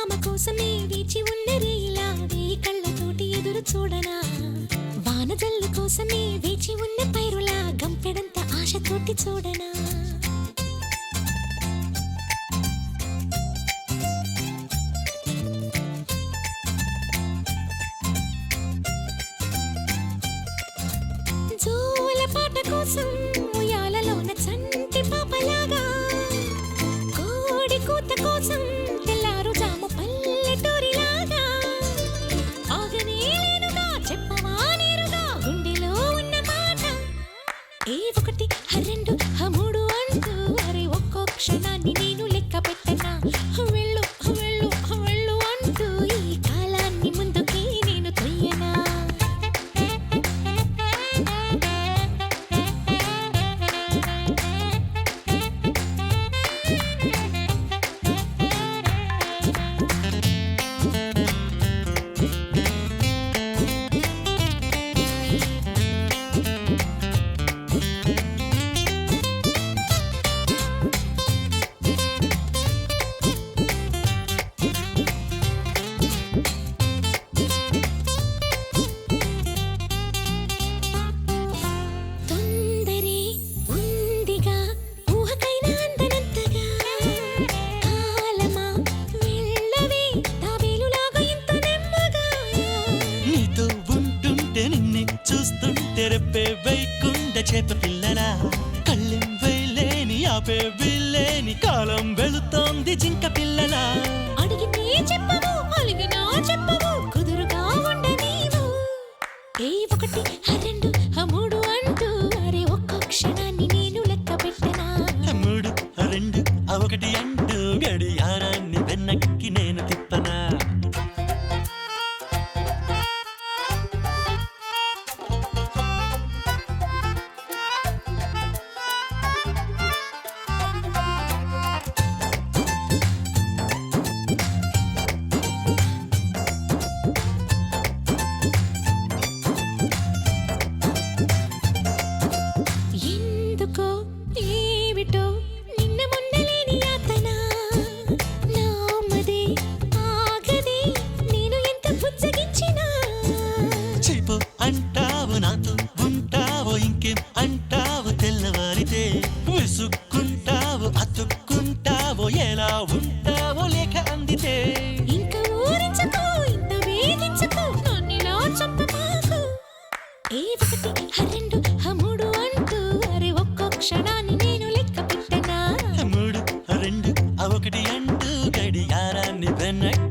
చందమామ కోసమే వేచి ఉన్న రేయిలా వేయి కళ్ళతోటి ఎదురు చూడనా వానజల్లు కోసమే వేచి ఉన్న పైరులా గంపెడంత ఆశతోటి చూడనా జోల పాట కోసం ఉయ్యాలలోన చంటి పాపలాగా కోడి కూత కోసం తెల్లారు జాము పల్లెటూరిలాగా ఆగనే లేనుగా చెప్పవా నేరుగా గుండెలో ఉన్న మాట ఏ ఒకటి రెండు మూడు అంటూ అరే ఒక్కో క్షణాన్ని నేను లెక్క పెట్టనా వెళ్ళు వెళ్ళు వెళ్ళు అంటూ ఈ కాలాన్ని ముందుకి నేను తొయ్యనా తెరపే వైకుండ చేప పిల్లలా కళ్ళెం వేలేని ఆపే వీలేని కాలం వెళుతోంది జింక పిల్లలా అడిగితే చెప్పవు అలిగినా చెప్పవు కుదురుగా ఉండనీవు ఏ ఒకటి రెండు మూడు అంటూ అరే ఒక్క క్షణాన్ని నేను లెక్క పెట్టనా మూడు రెండు ఒకటి అంటూ గడియారాన్ని వెనక్కి నేను తిప్పనా అంటావు నాతో ఉంటావో ఇంకేం అంటావు తెల్లవారితే విసుక్కుంటావు అతుక్కుంటావో ఎలా ఉంటావో లేక అందితే ఇంకా ఊరించుకో ఇంత వేధించుకో నన్నిలా చంపమాకు ఏ ఒకటి రెండు మూడు అంటూ అరే ఒక్కో క్షణాన్ని నేను లెక్క పెట్టనా మూడు రెండు ఒకటి అంటూ గడియారాన్ని వెనక్కి